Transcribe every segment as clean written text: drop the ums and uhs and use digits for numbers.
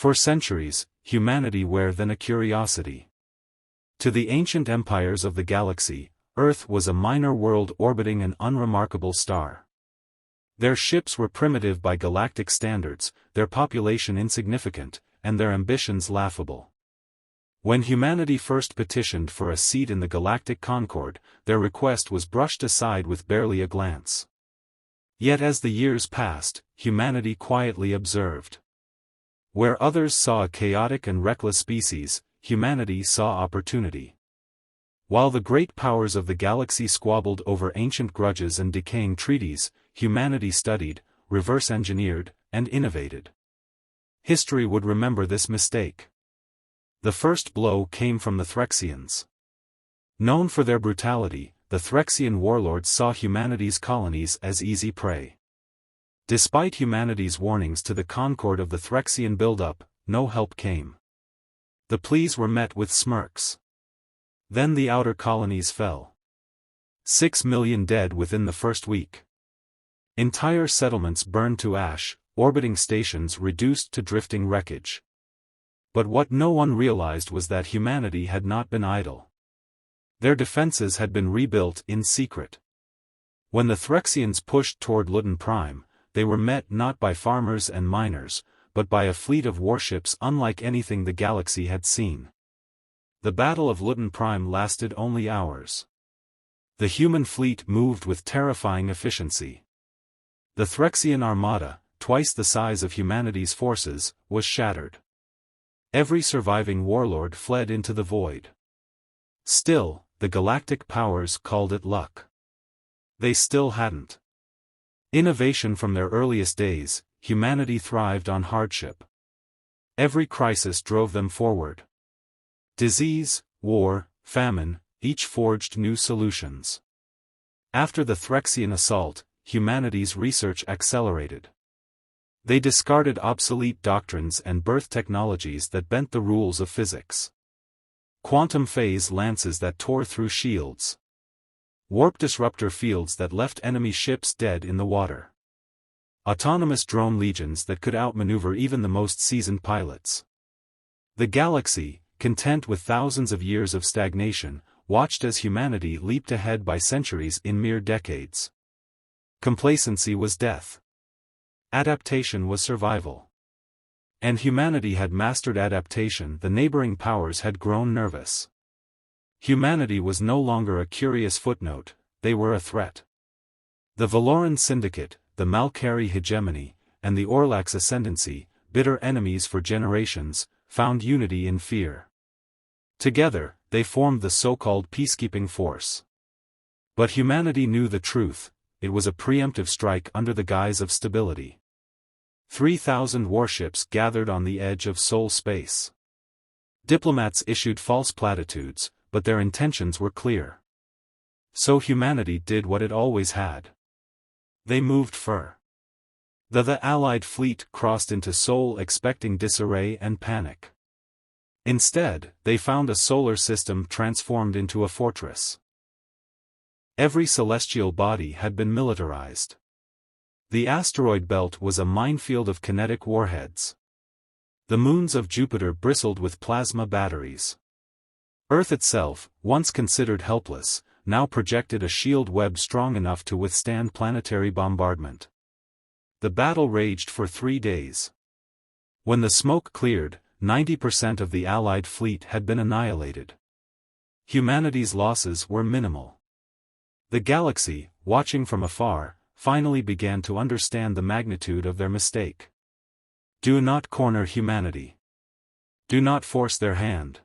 For centuries, humanity were then a curiosity. To the ancient empires of the galaxy, Earth was a minor world orbiting an unremarkable star. Their ships were primitive by galactic standards, their population insignificant, and their ambitions laughable. When humanity first petitioned for a seat in the galactic concord, their request was brushed aside with barely a glance. Yet as the years passed, humanity quietly observed. Where others saw a chaotic and reckless species, humanity saw opportunity. While the great powers of the galaxy squabbled over ancient grudges and decaying treaties, humanity studied, reverse-engineered, and innovated. History would remember this mistake. The first blow came from the Threxians. Known for their brutality, the Threxian warlords saw humanity's colonies as easy prey. Despite humanity's warnings to the concord of the Threxian buildup, no help came. The pleas were met with smirks. Then the outer colonies fell. 6 million dead within the first week. Entire settlements burned to ash, orbiting stations reduced to drifting wreckage. But what no one realized was that humanity had not been idle. Their defenses had been rebuilt in secret. When the Threxians pushed toward Luton Prime, they were met not by farmers and miners, but by a fleet of warships unlike anything the galaxy had seen. The Battle of Luton Prime lasted only hours. The human fleet moved with terrifying efficiency. The Threxian armada, twice the size of humanity's forces, was shattered. Every surviving warlord fled into the void. Still, the galactic powers called it luck. They still hadn't. Innovation from their earliest days, humanity thrived on hardship. Every crisis drove them forward. Disease, war, famine, each forged new solutions. After the Threxian assault, humanity's research accelerated. They discarded obsolete doctrines and birthed technologies that bent the rules of physics. Quantum phase lances that tore through shields. Warp disruptor fields that left enemy ships dead in the water. Autonomous drone legions that could outmaneuver even the most seasoned pilots. The galaxy, content with thousands of years of stagnation, watched as humanity leaped ahead by centuries in mere decades. Complacency was death. Adaptation was survival. And humanity had mastered adaptation. The neighboring powers had grown nervous. Humanity was no longer a curious footnote, they were a threat. The Valoran Syndicate, the Malkari hegemony, and the Orlax ascendancy, bitter enemies for generations, found unity in fear. Together, they formed the so-called peacekeeping force. But humanity knew the truth, it was a preemptive strike under the guise of stability. 3,000 warships gathered on the edge of soul space. Diplomats issued false platitudes, but their intentions were clear. So humanity did what it always had. They moved for. The Allied fleet crossed into Sol expecting disarray and panic. Instead, they found a solar system transformed into a fortress. Every celestial body had been militarized. The asteroid belt was a minefield of kinetic warheads. The moons of Jupiter bristled with plasma batteries. Earth itself, once considered helpless, now projected a shield web strong enough to withstand planetary bombardment. The battle raged for 3 days. When the smoke cleared, 90% of the Allied fleet had been annihilated. Humanity's losses were minimal. The galaxy, watching from afar, finally began to understand the magnitude of their mistake. Do not corner humanity. Do not force their hand.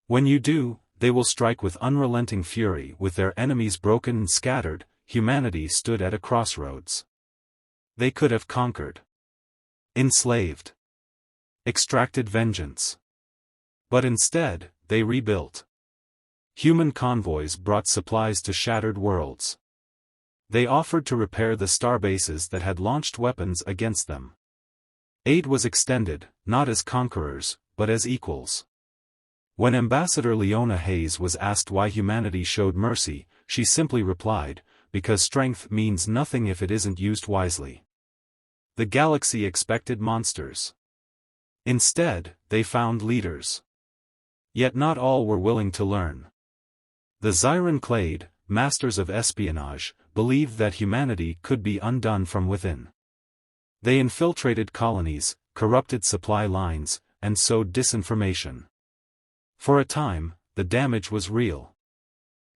When you do, they will strike with unrelenting fury. With their enemies broken and scattered, humanity stood at a crossroads. They could have conquered. Enslaved. Extracted vengeance. But instead, they rebuilt. Human convoys brought supplies to shattered worlds. They offered to repair the starbases that had launched weapons against them. Aid was extended, not as conquerors, but as equals. When Ambassador Leona Hayes was asked why humanity showed mercy, she simply replied, because strength means nothing if it isn't used wisely. The galaxy expected monsters. Instead, they found leaders. Yet not all were willing to learn. The Xiran Clade, masters of espionage, believed that humanity could be undone from within. They infiltrated colonies, corrupted supply lines, and sowed disinformation. For a time, the damage was real.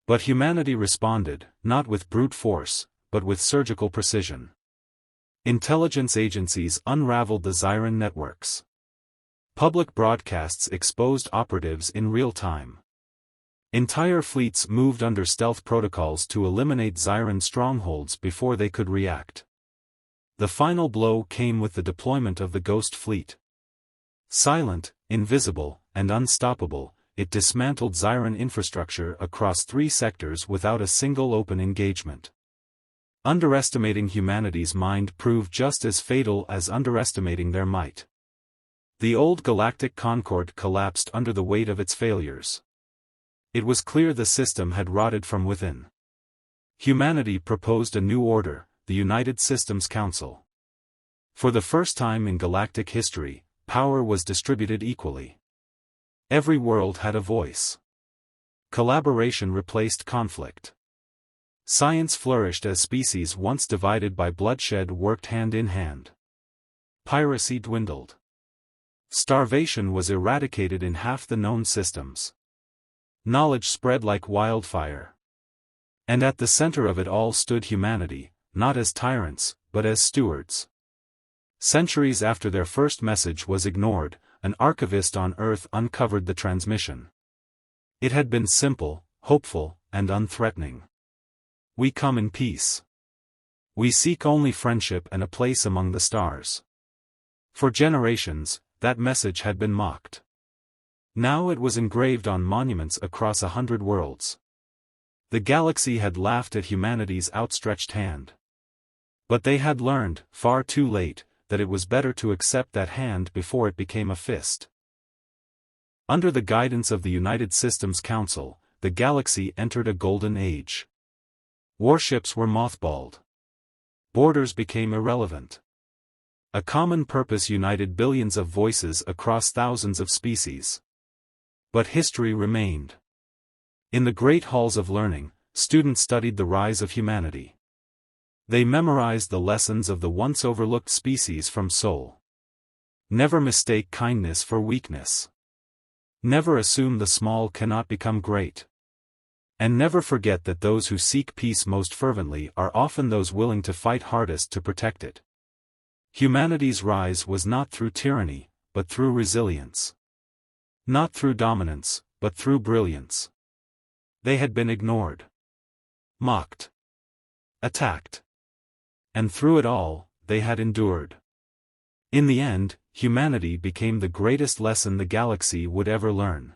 But humanity responded, not with brute force, but with surgical precision. Intelligence agencies unraveled the Xiran networks. Public broadcasts exposed operatives in real time. Entire fleets moved under stealth protocols to eliminate Xiran strongholds before they could react. The final blow came with the deployment of the Ghost Fleet. Silent, invisible, and unstoppable, it dismantled Xiran infrastructure across 3 sectors without a single open engagement. Underestimating humanity's mind proved just as fatal as underestimating their might. The old galactic concord collapsed under the weight of its failures. It was clear the system had rotted from within. Humanity proposed a new order, the United Systems Council. For the first time in galactic history, power was distributed equally. Every world had a voice. Collaboration replaced conflict. Science flourished as species once divided by bloodshed worked hand in hand. Piracy dwindled. Starvation was eradicated in half the known systems. Knowledge spread like wildfire. And at the center of it all stood humanity, not as tyrants, but as stewards. Centuries after their first message was ignored, an archivist on Earth uncovered the transmission. It had been simple, hopeful, and unthreatening. We come in peace. We seek only friendship and a place among the stars. For generations, that message had been mocked. Now it was engraved on monuments across 100 worlds. The galaxy had laughed at humanity's outstretched hand. But they had learned, far too late, that it was better to accept that hand before it became a fist. Under the guidance of the United Systems Council, the galaxy entered a golden age. Warships were mothballed. Borders became irrelevant. A common purpose united billions of voices across thousands of species. But history remained. In the great halls of learning, students studied the rise of humanity. They memorized the lessons of the once overlooked species from Sol. Never mistake kindness for weakness. Never assume the small cannot become great. And never forget that those who seek peace most fervently are often those willing to fight hardest to protect it. Humanity's rise was not through tyranny, but through resilience. Not through dominance, but through brilliance. They had been ignored, mocked, attacked. And through it all, they had endured. In the end, humanity became the greatest lesson the galaxy would ever learn.